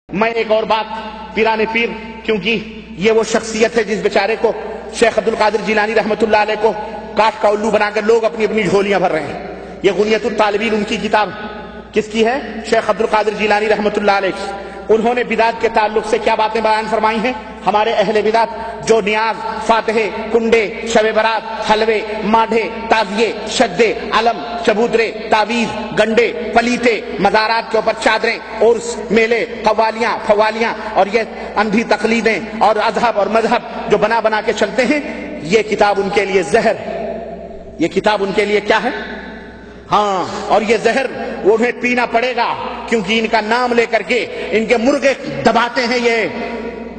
میں ایک اور بات پیران پیر، کیونکہ یہ وہ شخصیت ہے جس بیچارے کو شیخ عبد القادر جیلانی رحمۃ اللہ علیہ کو کاٹ کا الو بنا کر لوگ اپنی اپنی جھولیاں بھر رہے ہیں۔ یہ غنیۃ الطالبین ان کی کتاب کس کی ہے؟ شیخ عبد القادر جیلانی رحمۃ اللہ علیہ کی۔ انہوں نے بدعت کے تعلق سے کیا باتیں بیان فرمائی ہیں؟ ہمارے اہل بدعت جو نیاز، فاتحے، کنڈے، شب برات، حلوے، ماڈھے، تعزیے، شدے، علم، چبوترے، تعویذ، گنڈے، پلیتے، مزارات کے اوپر چادریں، عرس، میلے، قوالیاں، فوالیاں اور یہ اندھی تقلیدیں اور اذہب اور مذہب جو بنا بنا کے چلتے ہیں، یہ کتاب ان کے لیے زہر، یہ کتاب ان کے لیے کیا ہے؟ ہاں، اور یہ زہر انہیں پینا پڑے گا، کیونکہ ان کا نام لے کر کے ان کے مرغے دباتے ہیں یہ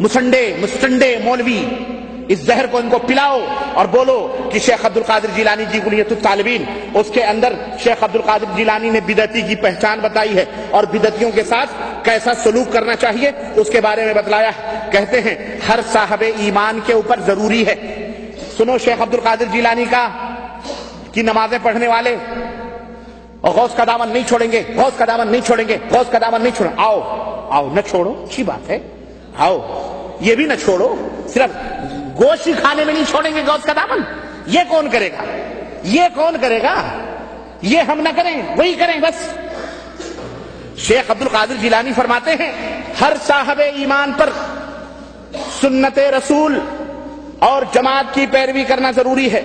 مستنڈے مولوی۔ اس زہر کو ان کو پلاؤ اور بولو کہ شیخ عبد القادر جیلانی کی غنیۃ الطالبین، اس کے اندر شیخ عبد القادر جیلانی نے بدعتی کی پہچان بتائی ہے اور بدعتیوں کے ساتھ کیسا سلوک کرنا چاہیے اس کے بارے میں بتلایا ہے۔ کہتے ہیں ہر صاحب ایمان کے اوپر ضروری ہے، سنو شیخ عبد القادر جیلانی کی نمازیں پڑھنے والے اور غوث کا دامن نہیں چھوڑیں گے، غوث کا دامن نہیں چھوڑیں گے، غوث کا دامن نہیں چھوڑیں۔ آؤ نہ چھوڑو، اچھی بات ہے، آؤ یہ بھی نہ چھوڑو، صرف گوشت ہی کھانے میں نہیں چھوڑیں گے غوث کا دامن، یہ کون کرے گا؟ یہ کون کرے گا؟ یہ ہم نہ کریں، وہی کریں بس۔ شیخ عبد القادر جیلانی فرماتے ہیں ہر صاحب ایمان پر سنت رسول اور جماعت کی پیروی کرنا ضروری ہے۔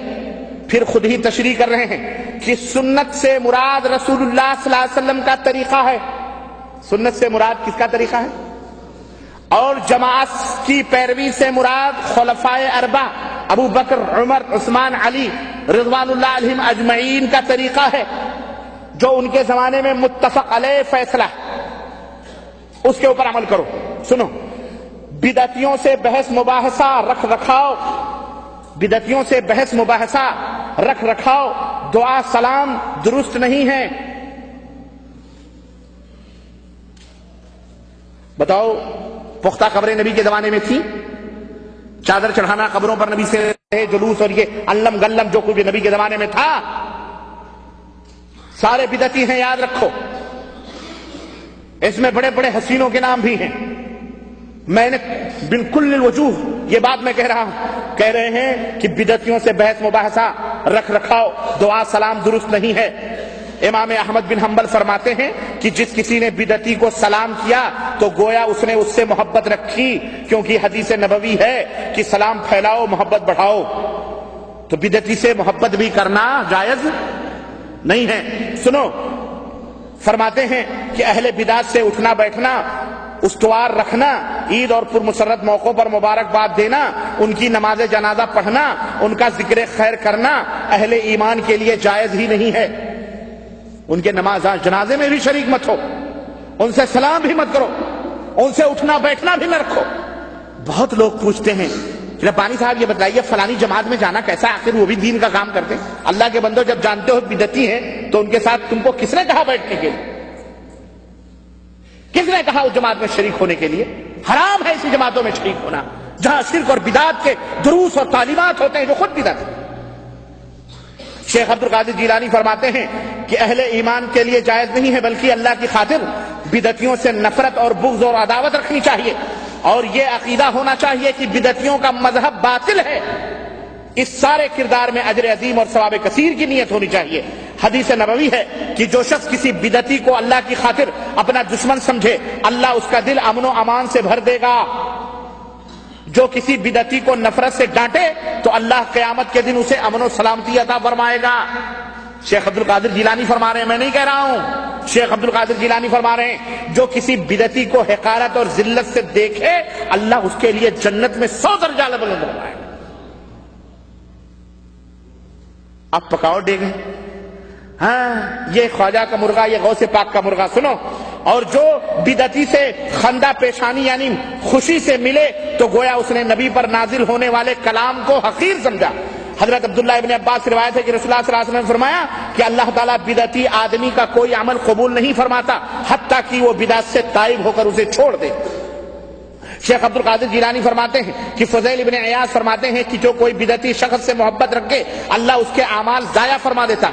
پھر خود ہی تشریح کر رہے ہیں کہ سنت سے مراد رسول اللہ صلی اللہ علیہ وسلم کا طریقہ ہے، سنت سے مراد کس کا طریقہ ہے؟ اور جماعت کی پیروی سے مراد خلفائے اربعہ ابو بکر، عمر، عثمان، علی رضوان اللہ علیہم اجمعین کا طریقہ ہے، جو ان کے زمانے میں متفق علیہ فیصلہ ہے، اس کے اوپر عمل کرو۔ سنو، بدعتیوں سے بحث مباحثہ رکھ رکھاؤ، بدعتیوں سے بحث مباحثہ رکھ رکھاؤ، دعا سلام درست نہیں ہے۔ بتاؤ، پختہ قبریں نبی کے زمانے میں تھی؟ چادر چڑھانا قبروں پر نبی سے جلوس اور یہ علم گلم جو کچھ نبی کے زمانے میں تھا، سارے بدعتی ہیں، یاد رکھو۔ اس میں بڑے بڑے حسینوں کے نام بھی ہیں۔ میں نے بالکل الوجوہ یہ بات میں کہہ رہا ہوں، کہہ رہے ہیں کہ بدعتیوں سے بحث مباحثہ رکھ رکھاؤ، دعا سلام درست نہیں ہے۔ امام احمد بن حنبل فرماتے ہیں کہ جس کسی نے بدعتی کو سلام کیا تو گویا اس نے اس سے محبت رکھی، کیونکہ حدیث نبوی ہے کہ سلام پھیلاؤ محبت بڑھاؤ، تو بدعتی سے محبت بھی کرنا جائز نہیں ہے۔ سنو، فرماتے ہیں کہ اہل بدعت سے اٹھنا بیٹھنا، استوار رکھنا، عید اور پرمسرت موقعوں پر مبارکباد دینا، ان کی نماز جنازہ پڑھنا، ان کا ذکر خیر کرنا اہل ایمان کے لیے جائز ہی نہیں ہے۔ ان کے نماز جنازے میں بھی شریک مت ہو، ان سے سلام بھی مت کرو، ان سے اٹھنا بیٹھنا بھی نہ رکھو۔ بہت لوگ پوچھتے ہیں کہ ربانی صاحب یہ بتائیے فلانی جماعت میں جانا کیسا، آخر وہ بھی دین کا کام کرتے ہیں؟ اللہ کے بندو، جب جانتے ہو بدعتی ہیں تو ان کے ساتھ تم کو کس نے کہا بیٹھنے کے لیے؟ کس نے کہا اس جماعت میں شریک ہونے کے لیے؟ حرام ہے ایسی جماعتوں میں شریک ہونا جہاں شرک اور بدعت کے دروس اور تعلیمات ہوتے ہیں جو خود بدعت ہے۔ شیخ عبد القادر جیلانی فرماتے ہیں کہ اہل ایمان کے لیے جائز نہیں ہے، بلکہ اللہ کی خاطر بدعتیوں سے نفرت اور بغض اور عداوت رکھنی چاہیے، اور یہ عقیدہ ہونا چاہیے کہ بدعتیوں کا مذہب باطل ہے۔ اس سارے کردار میں اجر عظیم اور ثواب کثیر کی نیت ہونی چاہیے۔ حدیث نبوی ہے کہ جو شخص کسی بدعتی کو اللہ کی خاطر اپنا دشمن سمجھے، اللہ اس کا دل امن و امان سے بھر دے گا۔ جو کسی بدعتی کو نفرت سے ڈانٹے تو اللہ قیامت کے دن اسے امن و سلامتی عطا فرمائے گا۔ شیخ عبد القادر جیلانی فرما رہے ہیں، میں نہیں کہہ رہا ہوں، شیخ عبد القادر جیلانی فرما رہے ہیں جو کسی بدعتی کو حقارت اور ذلت سے دیکھے اللہ اس کے لیے جنت میں 100 درجہ بلند فرمائے گا۔ اب پکاؤ ڈیگے، ہاں یہ خواجہ کا مرغا، یہ غوث پاک کا مرغا۔ سنو، اور جو بدعتی سے خندہ پیشانی یعنی خوشی سے ملے تو گویا اس نے نبی پر نازل ہونے والے کلام کو حقیر سمجھا۔ حضرت عبداللہ ابن عباس سے روایت ہے کہ رسول اللہ صلی اللہ علیہ وسلم نے فرمایا کہ اللہ تعالیٰ بدعتی آدمی کا کوئی عمل قبول نہیں فرماتا حتیٰ کہ وہ بدعت سے تائب ہو کر اسے چھوڑ دے۔ شیخ عبد القادر جیلانی فرماتے ہیں کہ فضیل ابن عیاض فرماتے ہیں کہ جو کوئی بدعتی شخص سے محبت رکھے اللہ اس کے اعمال ضائع فرما دیتا۔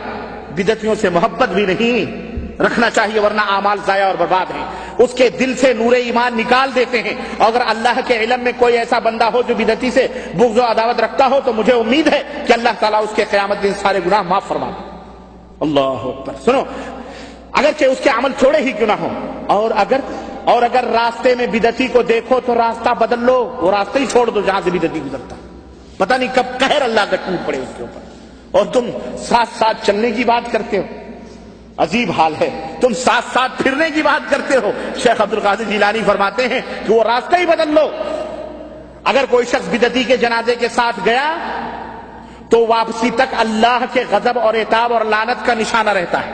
بدعتیوں سے محبت بھی نہیں رکھنا چاہیے ورنہ اعمال ضائع اور برباد ہیں۔ اس کے دل سے نور ایمان نکال دیتے ہیں. اور اگر اللہ کے علم میں کوئی ایسا بندہ ہو جو بدعتی سے بغض و عداوت رکھتا ہو تو مجھے امید ہے کہ اللہ تعالیٰ اس کے قیامت دن سارے گناہ معاف فرما دے. اللہ اکبر. سنو، اگرچہ اس کے عمل تھوڑے ہی کیوں نہ ہوں، اور اگر راستے میں بدعتی کو دیکھو تو راستہ بدل لو، وہ راستہ ہی چھوڑ دو جہاں سے بدعتی گزرتا. پتہ نہیں کب قہر اللہ کا ٹوٹ پڑے اس کے اوپر، اور تم ساتھ ساتھ چلنے کی بات کرتے ہو. عجیب حال ہے، تم ساتھ ساتھ پھرنے کی بات کرتے ہو. شیخ عبد القادر جیلانی فرماتے ہیں کہ وہ راستہ ہی بدل لو. اگر کوئی شخص بدعتی کے جنازے کے ساتھ گیا تو واپسی تک اللہ کے غضب اور عتاب اور لعنت کا نشانہ رہتا ہے.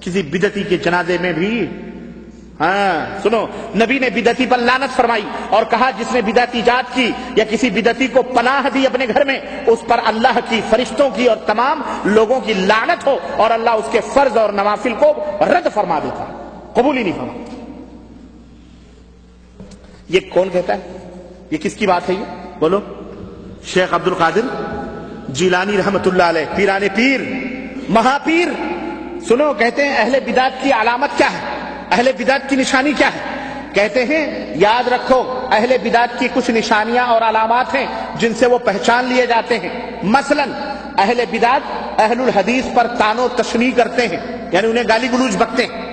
کسی بدعتی کے جنازے میں بھی سنو، نبی نے بدعتی پر لعنت فرمائی اور کہا جس نے بدعت ایجاد کی یا کسی بدعتی کو پناہ دی اپنے گھر میں، اس پر اللہ کی، فرشتوں کی اور تمام لوگوں کی لعنت ہو، اور اللہ اس کے فرض اور نوافل کو رد فرما دیتا، قبول ہی نہیں فرما. یہ کون کہتا ہے؟ یہ کس کی بات ہے؟ یہ بولو. شیخ عبد القادر جیلانی رحمت اللہ علیہ، پیران پیر، مہا پیر. سنو، کہتے ہیں اہل بدعت کی علامت کیا ہے، اہل بدعت کی نشانی کیا ہے؟ کہتے ہیں یاد رکھو، اہل بدعت کی کچھ نشانیاں اور علامات ہیں جن سے وہ پہچان لیے جاتے ہیں. مثلا اہل بدعت اہل الحدیث پر طعن و تشنیع کرتے ہیں، یعنی انہیں گالی گلوچ بکتے ہیں.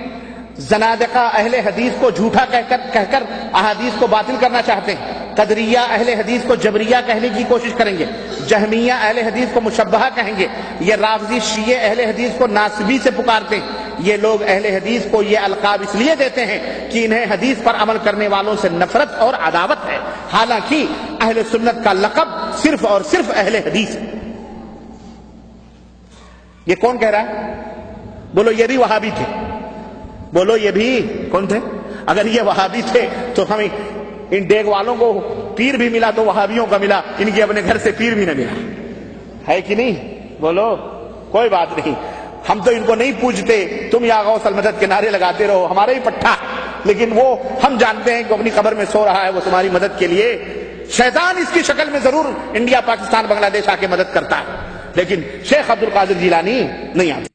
زنادقہ اہل حدیث کو جھوٹا کہہ کر احادیث کو باطل کرنا چاہتے ہیں. قدریہ اہل حدیث کو جبریہ کہنے کی کوشش کریں گے. جہمیہ اہل حدیث کو مشبہہ کہیں گے. یہ رافضی شیعہ اہل حدیث کو ناسبی سے پکارتے ہیں. یہ لوگ اہل حدیث کو یہ القاب اس لیے دیتے ہیں کہ انہیں حدیث پر عمل کرنے والوں سے نفرت اور عداوت ہے، حالانکہ اہل سنت کا لقب صرف اور صرف اہل حدیث ہے. یہ کون کہہ رہا ہے؟ بولو یہ بھی وہابی تھے. بولو یہ بھی کون تھے؟ اگر یہ وہابی تھے تو ہمیں ان ڈیگ والوں کو پیر بھی ملا تو وہابیوں کا ملا، ان کے اپنے گھر سے پیر بھی نہ ملا، ہے کہ نہیں؟ بولو. کوئی بات نہیں، ہم تو ان کو نہیں پوجتے. تم یا غوث المدد کے نعرے لگاتے رہو، ہمارا ہی پٹھا، لیکن وہ ہم جانتے ہیں کہ اپنی قبر میں سو رہا ہے، وہ تمہاری مدد کے لیے. شیطان اس کی شکل میں ضرور انڈیا، پاکستان، بنگلہ دیش آ کے مدد کرتا ہے، لیکن شیخ عبد القادر جیلانی نہیں آتے.